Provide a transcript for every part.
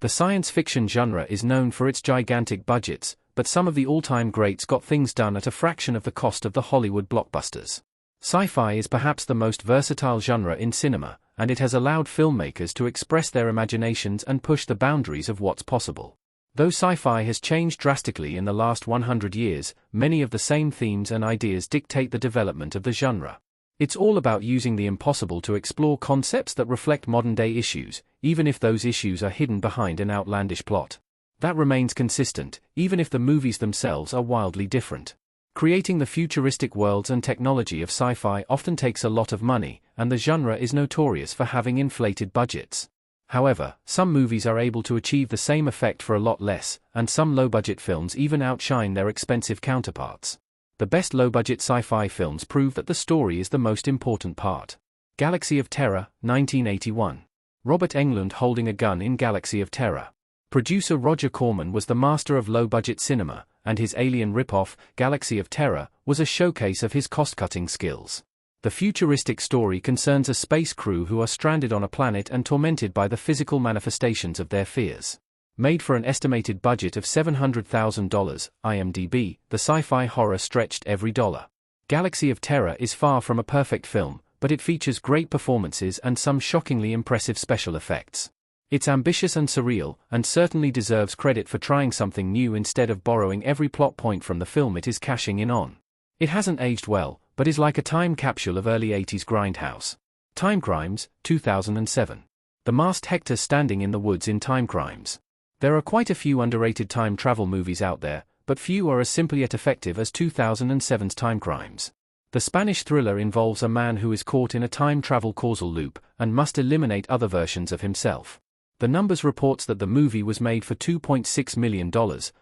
The science fiction genre is known for its gigantic budgets, but some of the all-time greats got things done at a fraction of the cost of the Hollywood blockbusters. Sci-fi is perhaps the most versatile genre in cinema, and it has allowed filmmakers to express their imaginations and push the boundaries of what's possible. Though sci-fi has changed drastically in the last 100 years, many of the same themes and ideas dictate the development of the genre. It's all about using the impossible to explore concepts that reflect modern-day issues, even if those issues are hidden behind an outlandish plot. That remains consistent, even if the movies themselves are wildly different. Creating the futuristic worlds and technology of sci-fi often takes a lot of money, and the genre is notorious for having inflated budgets. However, some movies are able to achieve the same effect for a lot less, and some low-budget films even outshine their expensive counterparts. The best low-budget sci-fi films prove that the story is the most important part. Galaxy of Terror, 1981. Robert Englund holding a gun in Galaxy of Terror. Producer Roger Corman was the master of low-budget cinema, and his alien ripoff, Galaxy of Terror, was a showcase of his cost-cutting skills. The futuristic story concerns a space crew who are stranded on a planet and tormented by the physical manifestations of their fears. Made for an estimated budget of $700,000, IMDb, the sci-fi horror stretched every dollar. Galaxy of Terror is far from a perfect film, but it features great performances and some shockingly impressive special effects. It's ambitious and surreal, and certainly deserves credit for trying something new instead of borrowing every plot point from the film it is cashing in on. It hasn't aged well, but is like a time capsule of early 80s grindhouse. Time Crimes, 2007. The masked Hector standing in the woods in Time Crimes. There are quite a few underrated time travel movies out there, but few are as simple yet effective as 2007's Time Crimes. The Spanish thriller involves a man who is caught in a time travel causal loop, and must eliminate other versions of himself. The Numbers reports that the movie was made for $2.6 million,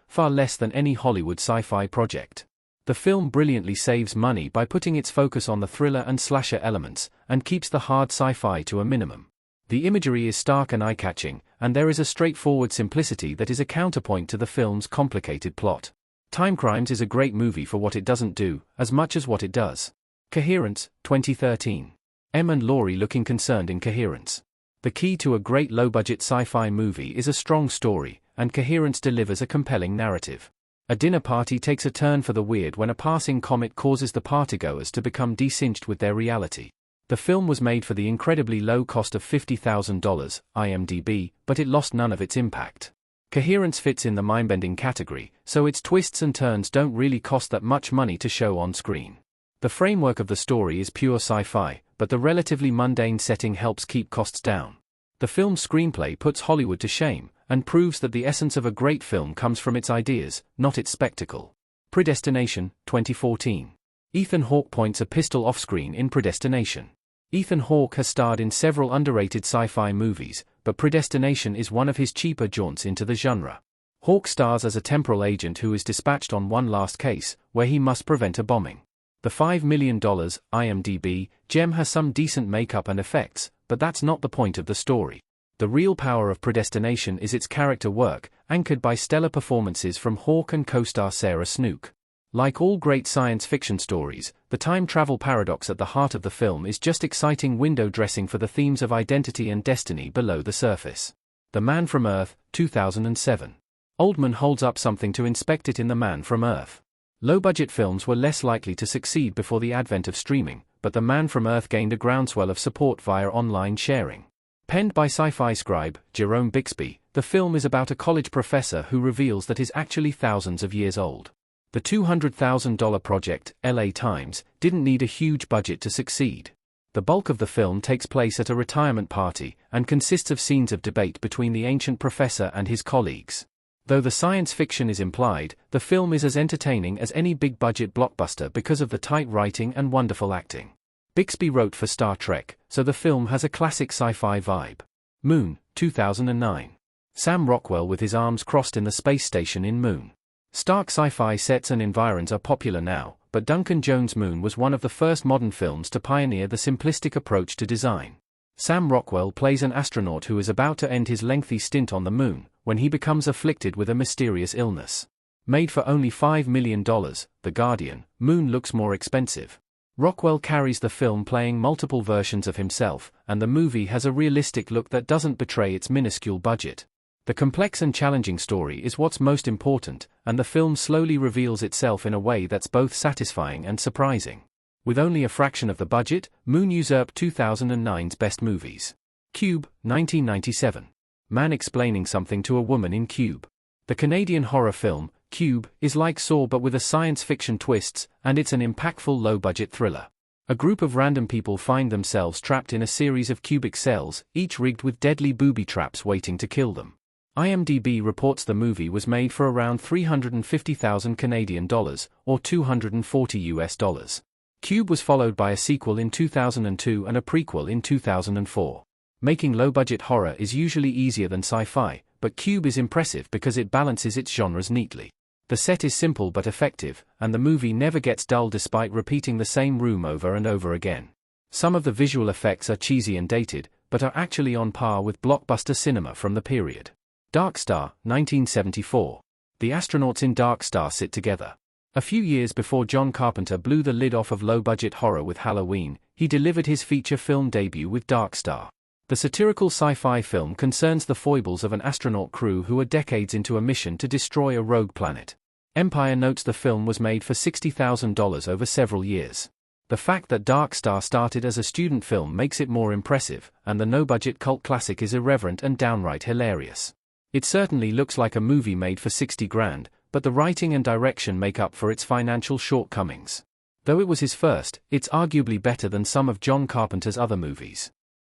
far less than any Hollywood sci-fi project. The film brilliantly saves money by putting its focus on the thriller and slasher elements, and keeps the hard sci-fi to a minimum. The imagery is stark and eye-catching, and there is a straightforward simplicity that is a counterpoint to the film's complicated plot. Time Crimes is a great movie for what it doesn't do, as much as what it does. Coherence, 2013. Em and Laurie looking concerned in Coherence. The key to a great low-budget sci-fi movie is a strong story, and Coherence delivers a compelling narrative. A dinner party takes a turn for the weird when a passing comet causes the partygoers to become de-synced with their reality. The film was made for the incredibly low cost of $50,000, IMDb, but it lost none of its impact. Coherence fits in the mind-bending category, so its twists and turns don't really cost that much money to show on screen. The framework of the story is pure sci-fi, but the relatively mundane setting helps keep costs down. The film's screenplay puts Hollywood to shame, and proves that the essence of a great film comes from its ideas, not its spectacle. Predestination, 2014. Ethan Hawke points a pistol off-screen in Predestination. Ethan Hawke has starred in several underrated sci-fi movies, but Predestination is one of his cheaper jaunts into the genre. Hawke stars as a temporal agent who is dispatched on one last case, where he must prevent a bombing. The $5 million, IMDb, gem has some decent makeup and effects, but that's not the point of the story. The real power of Predestination is its character work, anchored by stellar performances from Hawke and co-star Sarah Snook. Like all great science fiction stories, the time travel paradox at the heart of the film is just exciting window dressing for the themes of identity and destiny below the surface. The Man from Earth, 2007. Oldman holds up something to inspect it in The Man from Earth. Low-budget films were less likely to succeed before the advent of streaming, but The Man from Earth gained a groundswell of support via online sharing. Penned by sci-fi scribe Jerome Bixby, the film is about a college professor who reveals that is actually thousands of years old. The $200,000 project, LA Times, didn't need a huge budget to succeed. The bulk of the film takes place at a retirement party, and consists of scenes of debate between the ancient professor and his colleagues. Though the science fiction is implied, the film is as entertaining as any big-budget blockbuster because of the tight writing and wonderful acting. Bixby wrote for Star Trek, so the film has a classic sci-fi vibe. Moon, 2009. Sam Rockwell with his arms crossed in the space station in Moon. Stark sci-fi sets and environs are popular now, but Duncan Jones' Moon was one of the first modern films to pioneer the simplistic approach to design. Sam Rockwell plays an astronaut who is about to end his lengthy stint on the Moon, when he becomes afflicted with a mysterious illness. Made for only $5 million, The Guardian, Moon looks more expensive. Rockwell carries the film playing multiple versions of himself, and the movie has a realistic look that doesn't betray its minuscule budget. The complex and challenging story is what's most important, and the film slowly reveals itself in a way that's both satisfying and surprising. With only a fraction of the budget, Moon usurped 2009's best movies. Cube, 1997. Man explaining something to a woman in Cube. The Canadian horror film, Cube, is like Saw but with a science fiction twists, and it's an impactful low-budget thriller. A group of random people find themselves trapped in a series of cubic cells, each rigged with deadly booby traps waiting to kill them. IMDb reports the movie was made for around 350,000 Canadian dollars, or $240. Cube was followed by a sequel in 2002 and a prequel in 2004. Making low-budget horror is usually easier than sci-fi, but Cube is impressive because it balances its genres neatly. The set is simple but effective, and the movie never gets dull despite repeating the same room over and over again. Some of the visual effects are cheesy and dated, but are actually on par with blockbuster cinema from the period. Dark Star, 1974. The astronauts in Dark Star sit together. A few years before John Carpenter blew the lid off of low-budget horror with Halloween, he delivered his feature film debut with Dark Star. The satirical sci-fi film concerns the foibles of an astronaut crew who are decades into a mission to destroy a rogue planet. Empire notes the film was made for $60,000 over several years. The fact that Dark Star started as a student film makes it more impressive, and the no-budget cult classic is irreverent and downright hilarious. It certainly looks like a movie made for 60 grand, but the writing and direction make up for its financial shortcomings. Though it was his first, it's arguably better than some of John Carpenter's other movies.